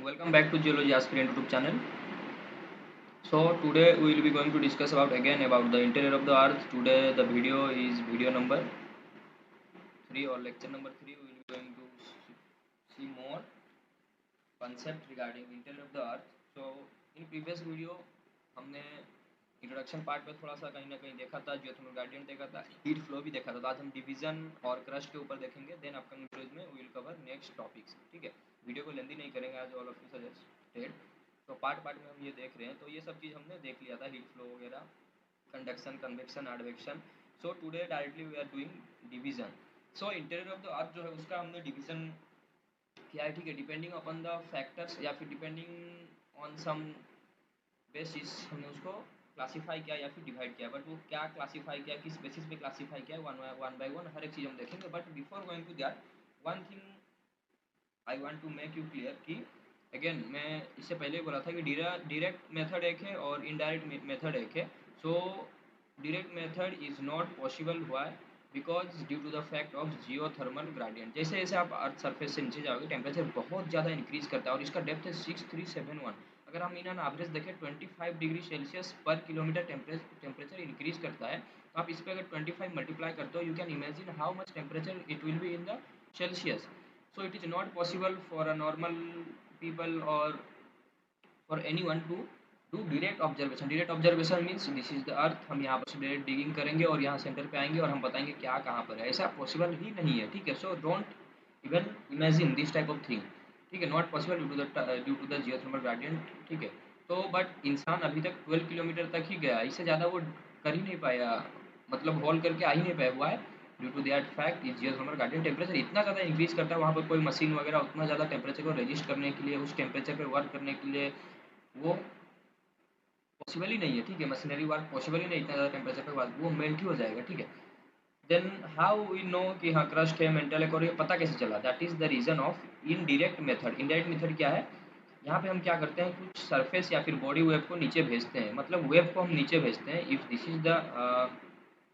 welcome back to Geology Aspirant YouTube channel. So today we will be going to discuss about the interior of the earth. Today the video is video number 3 or lecture number 3. We will be going to see more concept regarding interior of the earth. So in previous video हमने introduction part में थोड़ा सा कहीं ना कहीं देखा था, geothermal gradient देखा था, हीट फ्लो भी देखा था। तो आज हम डिवीजन और क्रस्ट के ऊपर देखेंगे। देन अपकमिंग वीडियोज में we will cover next topics. ठीक है, वीडियो को लेंदी नहीं करेंगे आज, ऑल ऑफ यू सजेस्टेड। तो पार्ट पार्ट में हम ये देख रहे हैं। तो ये सब चीज़ हमने देख लिया था, हीट फ्लो वगैरह, conduction, convection, advection. So today directly we are doing division. So interior of the earth जो है उसका हमने डिवीजन किया है। ठीक है, डिपेंडिंग अपॉन द फैक्टर्स या फिर डिपेंडिंग ऑन सम बेसिस हमने उसको क्लासीफाई किया या फिर डिवाइड किया। बट वो क्या क्लासीफाई किया, किस बेसिस पे क्लासीफाई किया, वन बाय वन हर एक चीज़ हम देखेंगे। But before going to that, one thing I want to make you clear कि अगेन मैं इससे पहले ही बोला था कि डायरेक्ट मेथड एक है और इनडायरेक्ट मेथड एक है। So direct method is not possible हुआ है because due to the fact of geothermal gradient. जैसे जैसे आप अर्थ सरफेस से नीचे जाओगे टेम्परेचर बहुत ज़्यादा इंक्रीज करता है और इसका डेप्थ है 6371। अगर हम इन एन एवरेज देखें 25 डिग्री सेल्सियस पर किलोमीटर टेम्परेचर इंक्रीज करता है। तो आप इस पर अगर 25 मल्टीप्लाई करते हो, you can imagine how much temperature it will be in the Celsius. So it is not possible for a normal people or for anyone to do direct observation. Direct observation means this is the earth, हम यहाँ पर से direct digging करेंगे और यहाँ centre पे आएंगे और हम बताएंगे क्या कहाँ पर है। ऐसा पॉसिबल ही नहीं है। ठीक है, so don't even imagine this type of thing. ठीक है, not possible due to the geothermal gradient. ठीक है, तो बट इंसान अभी तक 12 किलोमीटर तक ही गया, इससे ज़्यादा वो कर ही नहीं पाया, मतलब होल्ड करके आ ही नहीं पाया हुआ है। Due to that fact is geothermal gradient temperature इतना ज़्यादा इंक्रीज करता है, वहाँ पर कोई मशीन वगैरह उतना ज़्यादा टेम्परेचर को रजिस्ट करने के लिए, उस टेम्परेचर पर वर्क करने के लिए वो पॉसिबल ही नहीं है। ठीक है, मशीनरी वर्क पॉसिबल ही नहीं, इतना ज़्यादा टेम्परेचर पर वर्क, वो मेल्ट ही हो जाएगा। ठीक है, देन हाउ वी नो कि हाँ क्रस्ट है, मेंटल है, और ये पता कैसे चला? That is the reason of indirect method. Indirect method क्या है? यहाँ पे हम क्या करते हैं, कुछ सरफेस या फिर बॉडी वेव को नीचे भेजते हैं, मतलब वेव को हम नीचे भेजते हैं। इफ़ दिस इज द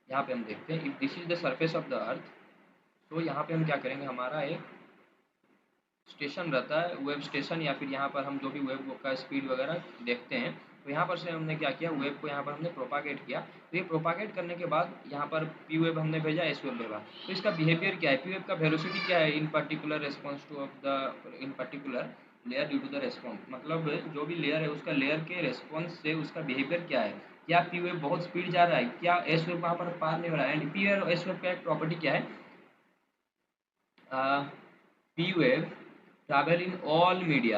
यहाँ पे हम देखते हैं, if this is the surface of the अर्थ, तो यहाँ पे हम क्या करेंगे, हमारा एक स्टेशन रहता है, वेब स्टेशन, या फिर यहाँ पर हम जो भी वेब का स्पीड वगैरह देखते हैं। तो यहाँ पर से हमने क्या किया, वेब को यहाँ पर हमने प्रोपागेट किया। तो ये प्रोपागेट करने के बाद यहाँ पर पी वेब हमने भेजा, एस वेब भेजा। तो इसका बिहेवियर क्या है, पी वेब का वेलोसिटी क्या है, in particular response to of the in particular layer due to the response, मतलब जो भी लेयर है उसका लेयर के रेस्पॉन्स से उसका बिहेवियर क्या है। क्या पी वेब बहुत स्पीड जा रहा है, क्या एस वेब वहाँ पर पार नहीं हो रहा है। एंड पी और एस वेब का एक प्रॉपर्टी क्या है, P wave travel in all media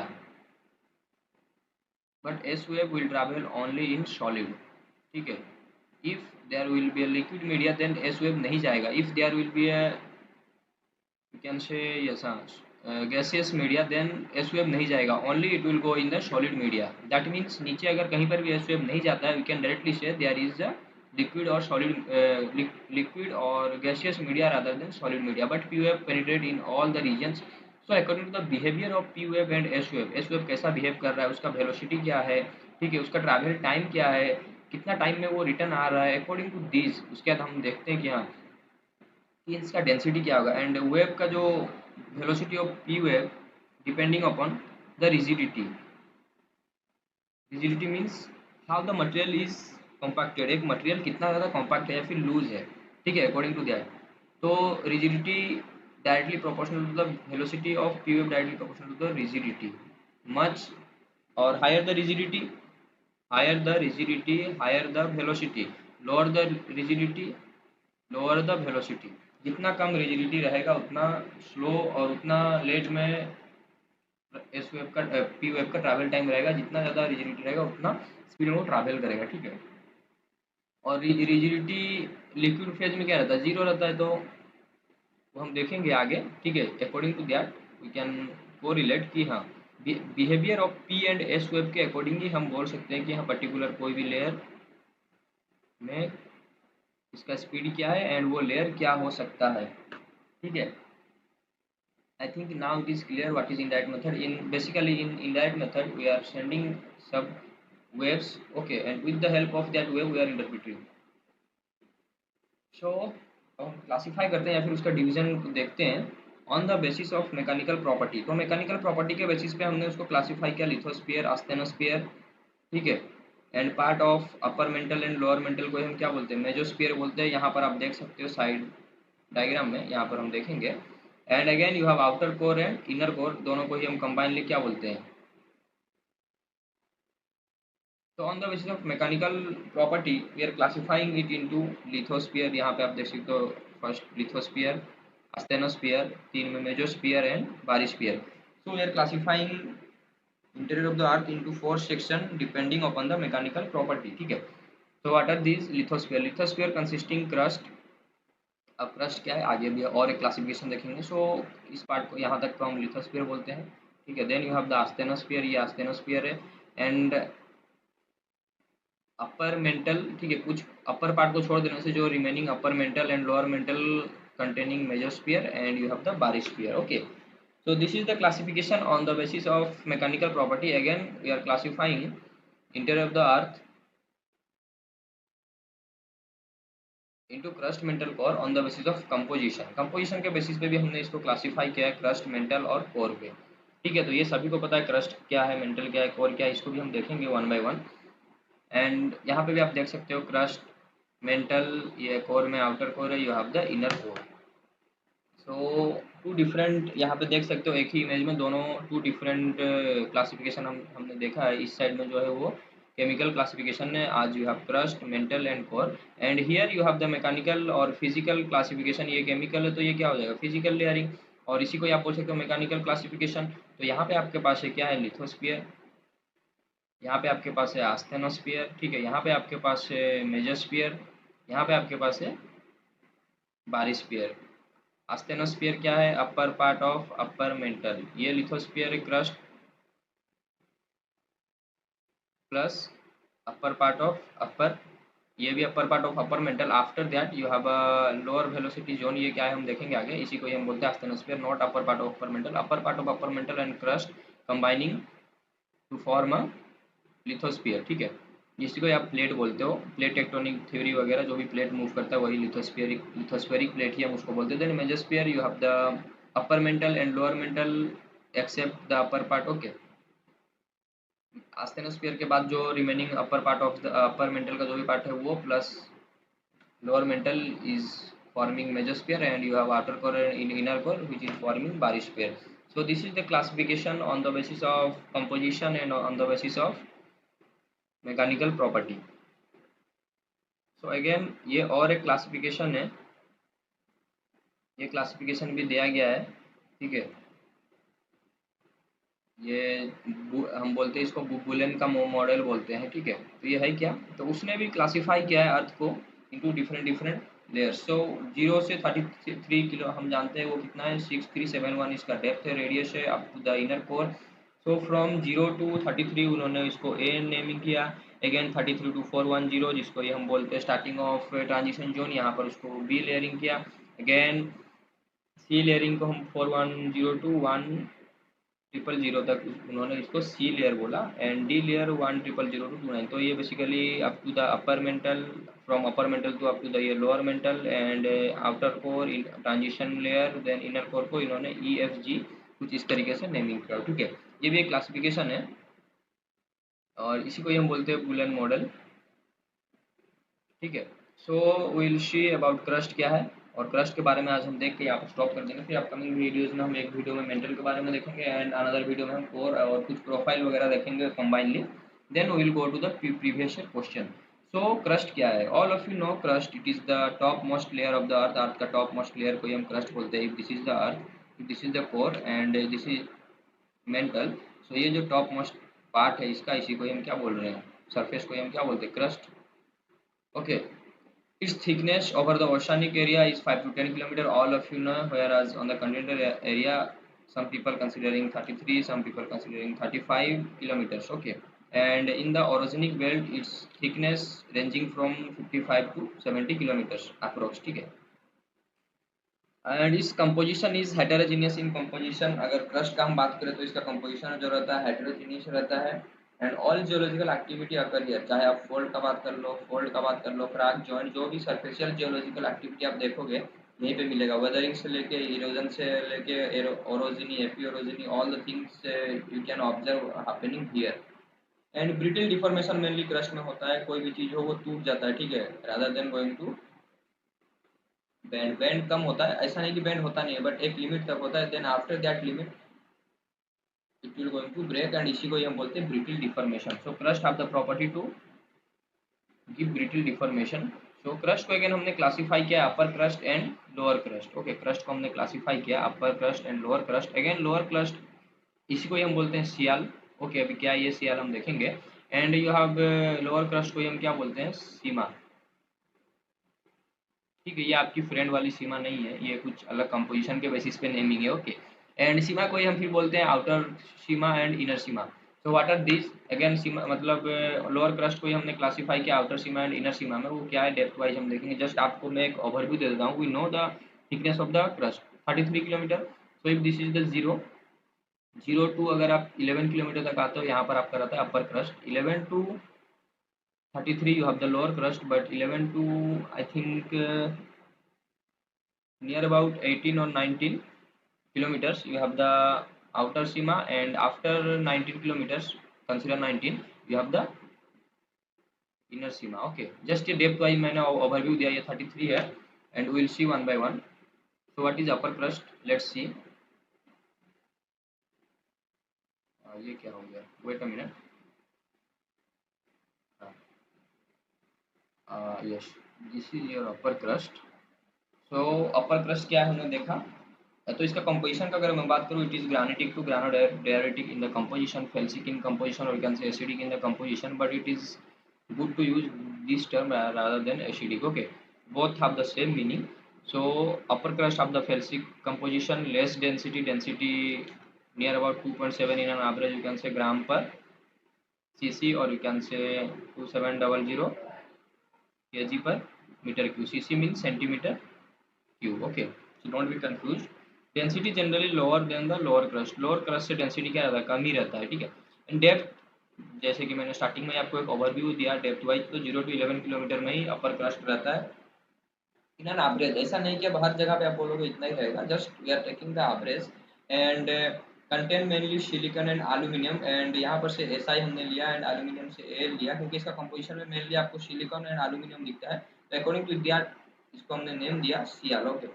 but S wave will travel only in solid. ठीक है, if there will be a liquid media then S wave नहीं जाएगा। if there will be a you can say yes gaseous media then S wave नहीं जाएगा, only it will go in the solid media. that means नीचे अगर कहीं पर भी S wave नहीं जाता है, we can directly say there is a liquid or solid liquid or gaseous media rather than solid media, but P wave penetrate in all the regions. So according to the behaviour of P wave and S wave कैसा behave कर रहा है, उसका velocity क्या है, ठीक है, उसका ट्रैवल टाइम क्या है, कितना टाइम में वो रिटर्न आ रहा है, अकॉर्डिंग टू दिस उसके बाद हम देखते हैं कि हाँ कि इसका डेंसिटी क्या होगा। एंड वेव का जो velocity of P wave depending upon the rigidity. Rigidity means how the material is compacted, एक मटेरियल कितना ज़्यादा कॉम्पैक्ट है या फिर लूज है। ठीक है, अकॉर्डिंग टू दैट। तो rigidity directly proportional to the velocity of P wave, directly proportional to the rigidity. Much or higher the rigidity, higher the velocity. Lower the rigidity, lower the velocity. जितना कम rigidity रहेगा उतना slow और उतना late में S wave का P wave का travel time रहेगा। जितना ज़्यादा रिजिडिटी रहेगा उतना स्पीड में वो ट्रैवल करेगा। ठीक है, और रिजिडिटी लिक्विड फेज में क्या रहता है, जीरो रहता है, तो वो हम देखेंगे आगे। ठीक है, according to that we can correlate कि हाँ behaviour of P and S wave के अकॉर्डिंगली हम बोल सकते हैं कि हाँ पर्टिकुलर कोई भी लेयर में इसका स्पीड क्या है एंड वो लेयर क्या हो सकता है। ठीक है, I think now it is clear what is indirect method. In basically in indirect method we are sending sub waves, okay, and with the help of that wave we are interpreting. So हम classify करते हैं या फिर उसका division देखते हैं। On the basis of mechanical property, तो mechanical property के बेसिस पे हमने उसको क्लासीफाई किया, लिथोस्फीयर, आस्थेनोस्फीयर, ठीक है। And part of upper mantle and lower mental को हम क्या बोलते हैं, मेजोस्फीयर बोलते हैं। यहाँ पर आप देख सकते हो साइड डायग्राम में, यहाँ पर हम देखेंगे। And again you have outer core and inner core, दोनों को ही हम कंबाइनली क्या बोलते हैं। तो on the basis of mechanical property we are classifying it into lithosphere, यहाँ पे आप देख सकते हो फर्स्ट लिथोस्फीयर, asthenosphere, तीन में mesosphere and barysphere. So we are classifying interior of the earth into four section depending upon the mechanical property, ठीक है। तो what are these, lithosphere, lithosphere consisting crust. अब क्रस्ट क्या है, आगे भी और एक क्लासिफिकेशन देखेंगे। सो इस पार्ट को यहाँ तक तो हम लिथोस्फीयर बोलते हैं, ठीक है। देन यू हैव द आस्थेनोस्फीयर, ये आस्थेनोस्फीयर है। एंड अपर मेंटल, ठीक है, कुछ अपर पार्ट को छोड़ देने से जो remaining upper mantle and lower mantle containing mesosphere, and you have the barysphere, okay. So this is the classification on the basis of mechanical property. Again, we are classifying interior of the earth into crust, mantle, core on the basis of composition. Composition के basis पे भी हमने इसको classify किया है crust, mantle और core पे, ठीक है। तो ये सभी को पता है crust क्या है, mantle क्या है, core क्या है, इसको भी हम देखेंगे वन बाय वन। एंड यहाँ पे भी आप देख सकते हो crust, mantle, ये core में outer core है, you have the inner core। So two different, यहाँ पे देख सकते हो एक ही इमेज में दोनों टू डिफरेंट क्लासिफिकेशन हमने देखा है। इस साइड में जो है वो केमिकल क्लासिफिकेशन है, आज you have crust, mental and core. And here you have the mechanical और फिजिकल क्लासिफिकेशन, ये केमिकल है तो ये क्या हो जाएगा, फिजिकल लेयरिंग। और इसी को आप बोल सकते हो मैकेनिकल क्लासिफिकेशन। तो यहाँ पे आपके पास है क्या है, लिथोस्फीयर, यहाँ पे आपके पास है आस्थेनोस्फीयर, ठीक है। यहाँ पे आपके पास है मेजोस्फीयर, यहाँ पे आपके पास है बारिस्फीयर। आस्थेनोस्फीयर क्या है, upper part of upper mantle, ये lithosphere crust plus upper part of upper, ये भी upper part of upper mantle. After that you have a lower velocity zone, ये क्या है हम देखेंगे आगे। इसी को हम बोलते हैं asthenosphere, not upper part of upper mantle. Upper part of upper mantle and crust combining to form a lithosphere, ठीक है। जिसको आप प्लेट बोलते हो, प्लेट टेक्टोनिक थ्योरी वगैरह जो भी प्लेट मूव करता है वही लिथोस्फेरिक प्लेट ही हम उसको बोलते हैं। Then mesosphere you have the upper mantle and lower mantle except the upper part, okay. Asthenosphere के बाद जो remaining upper part of the upper mantle का जो भी पार्ट है वो plus lower mantle is forming mesosphere, and you have outer core and inner core which is forming barysphere. So this is the classification on the basis of composition and on the basis of mechanical property. So again ये और एक classification है, ये classification भी दिया गया है, ठीक है। ये हम बोलते हैं इसको बुलेन का मॉडल बोलते हैं, ठीक है। तो ये है क्या, तो उसने भी क्लासिफाई किया है अर्थ को इनटू डिफरेंट डिफरेंट लेयर्स। सो 0 से 33 किलो हम जानते हैं वो कितना है, 6371 इसका डेप्थ है, रेडियस है up to the inner core. So from 0 to 33 उन्होंने इसको ए नेमिंग किया। अगेन 33 टू 410 जिसको ये हम बोलते हैं स्टार्टिंग ऑफ ट्रांजिशन जोन, यहाँ पर उसको बी लेयरिंग किया। अगेन सी लेयरिंग को हम 4102 टू 1000 तक उन्होंने इसको सी लेयर बोला। And D layer 1000 to 29। तो ये basically up to the upper mantle, from upper mantle to up to the ये lower mantle and outer core transition layer, then inner core को इन्होंने ई एफ जी कुछ इस तरीके से नेमिंग किया, ठीक है। ये भी एक क्लासिफिकेशन है और इसी को ही हम बोलते हैं बुलियन मॉडल, ठीक है। So will see about crust क्या है, और क्रस्ट के बारे में आज हम देख के यहाँ पर स्टॉप कर देंगे। फिर अपकमिंग वीडियोज में हम एक वीडियो में मेंटल के बारे में देखेंगे एंड अनदर वीडियो में हम कोर और कुछ प्रोफाइल वगैरह देखेंगे combinely. Then we will go to the previous question. So crust क्या है, all of you know crust, it is the top most layer of the earth. Earth का top most layer को हम crust बोलते हैं। This is the earth, this is the core and this is mantle. So ये जो top most part है इसका, इसी को हम क्या बोल रहे हैं, सरफेस को हम क्या बोलते हैं, crust, okay. Its thickness over the oceanic area is 5 to 10 kilometer, all of you know, whereas on the continental area, some people considering 33, some people considering 35 kilometers, okay. And in the orogenic belt, its thickness ranging from 55 to 70 kilometers approx, ठीक है। And इस composition is heterogeneous in composition. अगर crust का हम बात करें तो इसका कंपोजिशन जो रहता है हेटेरोजीनियस रहता है। And all geological activity occur here, चाहे आप फोल्ड का बात कर लो, फोल्ड का बात कर लो, क्रैक, जॉइंट, जो भी सरफेशियल जियोलॉजिकल एक्टिविटी आप देखोगे यहीं पे मिलेगा। वेदरिंग से लेके इरोजन से लेके orogeny epeirogeny all the things you can observe happening here. And brittle deformation mainly crust में होता है, कोई भी चीज हो वो टूट जाता है, ठीक है, rather than going to bend. Bend कम होता है, ऐसा नहीं कि बैंड होता नहीं है, बट एक लिमिट तक होता है, then after that limit it will going to break, and इसी को हम बोलते हैं brittle deformation. So crust have the property to give brittle deformation. So crust को अगेन हमने क्लासिफाई किया upper crust and lower crust. Okay, crust को हमने क्लासिफाई किया upper crust and lower crust. Again lower crust इसी को ही हम बोलते हैं सियाल। ओके, अभी क्या ये सियाल हम देखेंगे। And you have lower crust को ही हम क्या बोलते हैं, सीमा। ठीक है, ये आपकी फ्रेंड वाली सीमा नहीं है, ये कुछ अलग कंपोजिशन के बेसिस पे नेमिंग है। ओके, एंड सीमा को ही हम फिर बोलते हैं outer sima and inner sima. So what are this, again sima मतलब लोअर क्रस्ट को ही हमने क्लासिफाई किया outer sima and inner sima में। वो क्या है डेप्थ वाइज हम देखेंगे। जस्ट आपको मैं एक ओवरव्यू दे देता हूँ। We know the thickness of the crust 33 kilometre. So if this is the zero, 0 to अगर आप 11 किलोमीटर तक आते हो, यहाँ पर आपका रहता है अपर crust. 11 to 33 you have the lower crust, but 11 to I think near about 18 or 19 kilometers you have the outer seama, and after 19 kilometers, consider 19, you have the inner seama. Okay, just ये depth wise मैंने overview दिया, ये 33 है, and we will see one by one. So what is upper crust, let's see. ये क्या हो गया, wait a minute. Yes, this is your upper crust. So upper crust क्या है हमने देखा। तो इसका कंपोजिशन का अगर मैं बात करूँ, it is granitic to granodioritic in the composition, felsic in composition, और can say acidic in the composition, but it is good to use this term rather than acidic. Okay, both have the same meaning. So upper crust of the felsic composition, less density near about 2.7 in an average, you can say gram per cc, or you can say 2700 kg per meter cube. Cc means centimeter cube. Okay, so don't be confused. Density generally lower than the lower crust. Lower crust से density क्या रहता है, कम ही रहता है, ठीक है। And depth, जैसे कि मैंने स्टार्टिंग में आपको एक ओवरव्यू दिया डेप्थ वाइज, तो 0 to 11 किलोमीटर में ही अपर क्रस्ट रहता है इन एन एवरेज। ऐसा नहीं कि अब हर जगह पे आप बोलोगे इतना ही रहेगा, just we are taking the average. And contain mainly silicon and aluminium, and यहाँ पर से SI हमने लिया एंड एल्यूमिनियम से A लिया, क्योंकि इसका कंपोजिशन में मेनली आपको सिलिकॉन एंड एल्यूमिनियम दिखता है, तो अकॉर्डिंग टू दैट इसको हमने नेम दिया Cl। Okay,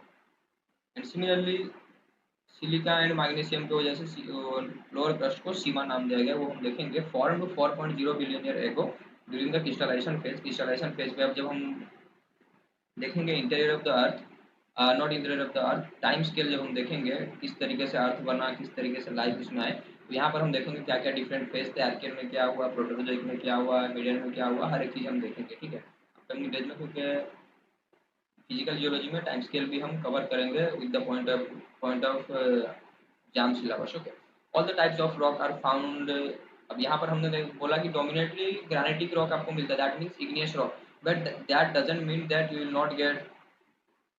and similarly silica and magnesium की वजह से लोअर क्रस्ट को सीमा नाम दिया गया, वो हम देखेंगे। Form 4.0 billion year ago during the crystallization phase. Crystallization phase पे अब जब हम देखेंगे interior of the earth, not interior of the earth, time scale जब हम देखेंगे किस तरीके से अर्थ बना, किस तरीके से लाइफ उसमें आए, तो यहाँ पर हम देखेंगे क्या क्या डिफरेंट फेज थे, आर्कियन में क्या हुआ, प्रोटोजोइक में क्या हुआ, मीडियन में क्या हुआ, हर एक चीज़ हम देखेंगे, ठीक है, अपकमिंग डेज में। क्योंकि फिजिकल जियोलॉजी में टाइम स्केल भी हम कवर करेंगे विद द पॉइंट ऑफ जाम syllabus. Okay, all the types of rock are found. अब यहाँ पर हमने बोला कि डोमिनेटली ग्रेनाइटिक रॉक आपको मिलता है, that means igneous rock, but that doesn't mean that you will not gate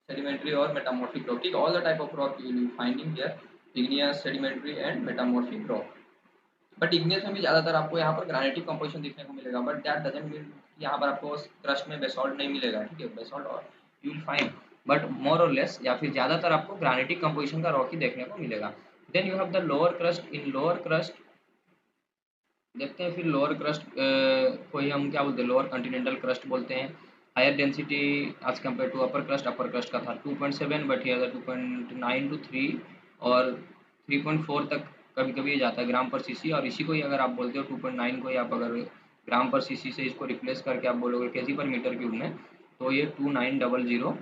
sedimentary or metamorphic rock. ठीक, all the type of rock you will be finding here, igneous, sedimentary and metamorphic rock. But igneous में भी ज़्यादातर आपको यहाँ पर granitic composition देखने को मिलेगा, बट दैट डजंट मीन यहाँ पर आपको क्रस्ट में बेसॉल्ट नहीं मिलेगा, ठीक है, बेसॉल्ट और you will find, but more और लेस या फिर ज़्यादातर आपको ग्रेनाइटिक कंपोजिशन का रॉक ही देखने को मिलेगा। Then you have the lower crust. In lower crust देखते हैं फिर लोअर क्रस्ट को ही हम क्या बोलते हैं, लोअर कॉन्टिनेंटल क्रस्ट बोलते हैं। Higher density as compare to upper crust का था 2.7, बट हियर 2.9 to 3 और 3.4 तक कभी कभी जाता है ग्राम पर सीसी। और इसी को ही अगर आप बोलते हो 2.9 को ही आप अगर ग्राम पर सीसी से इसको रिप्लेस करके आप बोलोगे केजी पर मीटर क्यूब में, तो ये 2900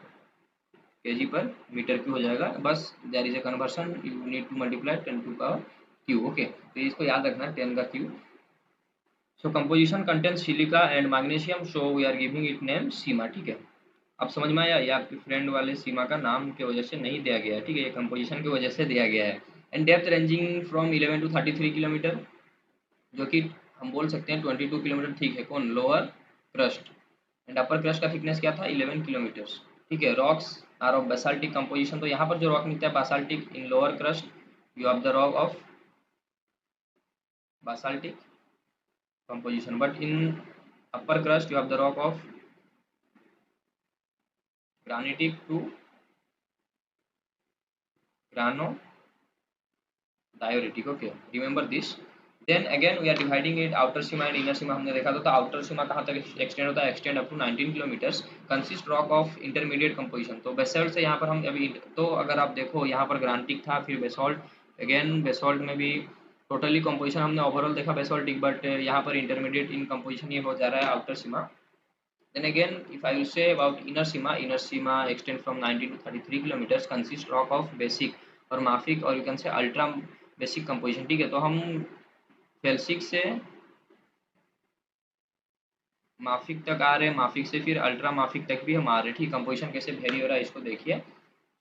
केजी पर मीटर क्यूब हो जाएगा। बस there is a conversion, you need to multiply 10 to power Q. Okay, तो इसको याद रखना 10 का Q. So composition contains silica and magnesium, so we are giving it name sima, ठीक है। अब समझ में आया, ये आपके फ्रेंड वाले सीमा का नाम की वजह से नहीं दिया गया है, ठीक है, ये कंपोजिशन की वजह से दिया गया है। And depth ranging from 11 to 33 kilometre, जो कि हम बोल सकते हैं 22 किलोमीटर, ठीक है, कौन, lower crust. And upper crust का थिकनेस क्या था, 11 किलोमीटर्स, ठीक है। Rocks are of basaltic composition, तो यहाँ पर जो रॉक मिलता है basaltic. In lower crust you have the rock of basaltic composition, but in upper crust you have the rock of granitic to grano diuretic. Okay, remember this. Then again we are dividing it outer Seema and inner सीमा हमने देखा था, तो outer सीमा कहाँ तक extend होता है, extend up to 19 kilometres, consist rock of intermediate composition. तो basalt से यहाँ पर हम अभी, तो अगर आप देखो यहाँ पर ग्रांटिक था, फिर बेसॉल्ट, अगेन बेसॉल्ट में भी टोटली कंपोजिशन हमने ओवरऑल देखा बेसॉल्टिक, बट यहाँ पर इंटरमीडिएट इन कंपोजिशन ये हो जा रहा है outer Seema. Then again, if I will say about inner seama extend from 19 to 33 kilometers, consist rock of basic और माफिक और you can say ultra basic composition. ठीक है, तो हम फेल्सिक से माफिक तक आ रहे हैं, माफिक से फिर अल्ट्रा माफिक तक भी हम आ रहे हैं। ठीक, कंपोजिशन कैसे वेरी हो रहा है इसको देखिए।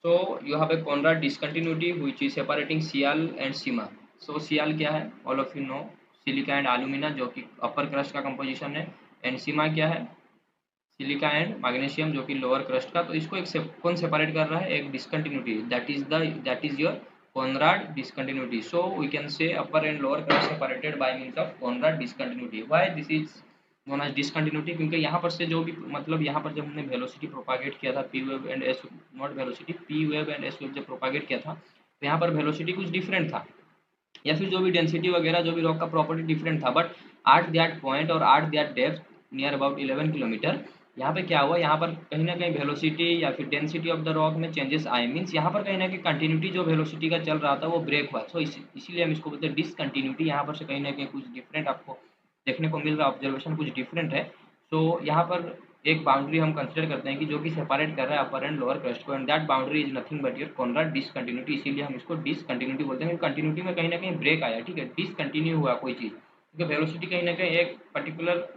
So you have a Conrad discontinuity which is separating sial and sima. So sial क्या है, all of you know, silica and alumina जो कि अपर क्रस्ट का कंपोजिशन है, एंड सीमा क्या है, सिलिका एंड मैग्नीशियम जो कि लोअर क्रस्ट का। तो इसको कौन सेपरेट कर रहा है, एक discontinuity, that is your Conrad discontinuity. So we can say upper and lower crust separated by means of Conrad discontinuity. Why this is known as discontinuity, क्योंकि यहाँ पर से जो भी मतलब यहाँ पर जब हमने वेलोसिटी प्रोपागेट किया था, P wave and S, not velocity, P wave and S wave जब प्रोपागेट किया था, तो यहाँ पर वेलोसिटी कुछ डिफरेंट था, या फिर जो भी डेंसिटी वगैरह जो भी रॉक का प्रॉपर्टी डिफरेंट था, बट एट दैट पॉइंट और at that depth near about 11 kilometre, यहाँ पे क्या हुआ, यहाँ पर कहीं ना कहीं वेलोसिटी या फिर डेंसिटी ऑफ द रॉक में चेंजेस आए, मीन्स यहाँ पर कहीं ना कहीं कंटिन्यूटी जो वेलोसिटी का चल रहा था वो ब्रेक हुआ। सो इसीलिए हम इसको बोलते हैं डिसकंटिन्यूटी। यहाँ पर से कहीं ना कहीं कुछ डिफरेंट आपको देखने को मिल रहा है, ऑब्जर्वेशन कुछ डिफरेंट है। सो यहाँ पर एक बाउंड्री हम कंसिडर करते हैं कि जो कि सेपरेट कर रहा है अपर एंड लोअर क्रस्ट को, and that boundary is nothing but your Conrad discontinuity. इसीलिए हम इसको डिसकंटिन्यूटी बोलते हैं, कंटिन्यूटी में कहीं ना कहीं ब्रेक आया। ठीक है, डिसकंटिन्यू हुआ कोई चीज़, क्योंकि वेलोसिटी कहीं ना कहीं एक पर्टिकुलर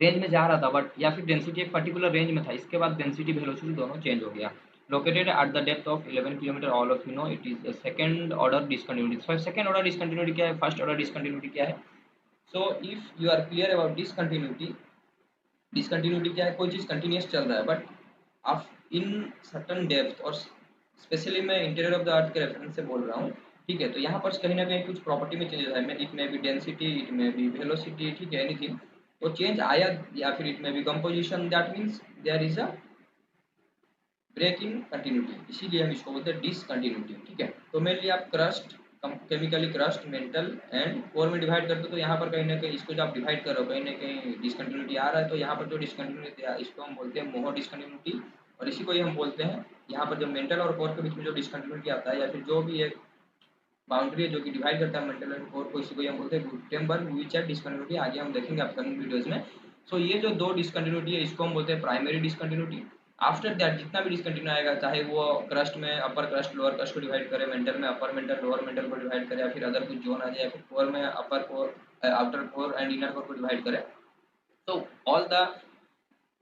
रेंज में जा रहा था, बट या फिर डेंसिटी एक पर्टिकुलर रेंज में था, इसके बाद डेंसिटी वेलोसिटी दोनों चेंज हो गया। Located at the depth of 11 kilometre, all of you know it is second order discontinuity. Second order discontinuity क्या है, फर्स्ट ऑर्डर डिसकंटिन्यूटी क्या है। So if you are clear about discontinuity, discontinuity क्या है, कोई चीज़ कंटिन्यूस चल रहा है बट आप इन सर्टन डेप्थ, और स्पेशली मैं इंटीरियर ऑफ द अर्थ के रेफरेंस से बोल रहा हूँ। ठीक है, तो यहाँ पर कहीं ना कहीं कुछ प्रॉपर्टी में चेंजेस है, इट में भी डेंसिटी, इट में भी वेलोसिटी, ठीक है, एनीथिंग, तो चेंज आया, या फिर इट में भी composition, that means there is a break in continuity, इसीलिए हम इसको बोलते हैं डिसकंटिन्यूटी। ठीक है, तो मेनली आप crust, chemically crust, mental and core में डिवाइड करते हो, तो यहाँ पर कहीं ना कहीं इसको जब आप डिवाइड करो कहीं ना कहीं डिसकंटिन्यूटी आ रहा है, तो यहाँ पर जो डिसकंटिन्यूटी है इसको हम बोलते हैं मोहो डिसकंटिन्यूटी, और इसी को ही हम बोलते हैं यहाँ पर जो मेंटल और कोर के बीच में जो डिसकंटिन्यूटी आता है, या फिर जो भी एक बाउंड्री है जो कि डिवाइड करता है मेंटल एंड कोर को, इसी को हम बोलते हैं गुटेनबर्ग विचर डिसकंटिन्यूटी। आगे हम देखेंगे अपकमिंग वीडियोस में। सो ये जो दो डिसकंटिन्यूटी है इसको हम बोलते हैं प्राइमरी डिसकंटिन्यूटी। आफ्टर दैट जितना भी डिसकंटिन्यू आएगा, चाहे वो क्रस्ट में अपर क्रस्ट लोअर क्रस्ट को डिवाइड करे, मेंटल में अपर मेंटल लोअर मेंटल को डिवाइड करे, या फिर अदर कुछ जोन आ जाए, या फिर कोर में upper core, outer core and inner core को डिवाइड करे, तो all the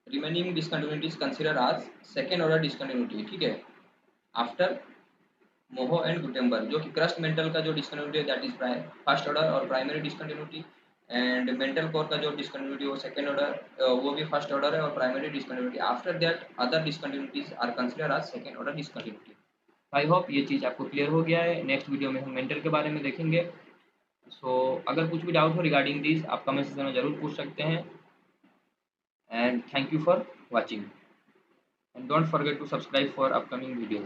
remaining discontinuities consider as second order discontinuity. ठीक है, आफ्टर मोहो एंड गुटेनबर्ग, जो कि क्रस्ट मेंटल का जो डिसकंटिन्यूटी है दैट इज फर्स्ट ऑर्डर और primary discontinuity, and mantle core का जो डिसकंटिन्यूटी वो सेकंड ऑर्डर, वो भी फर्स्ट ऑर्डर है और primary discontinuity. After that other discontinuities are consider as second order discontinuity. I hope ये चीज़ आपको क्लियर हो गया है। नेक्स्ट वीडियो में हम मेंटल के बारे में देखेंगे। सो अगर कुछ भी डाउट हो रिगार्डिंग दिस आप कमेंट सेक्शन में जरूर पूछ सकते हैं, and thank you for watching, and don't forget to subscribe for upcoming videos.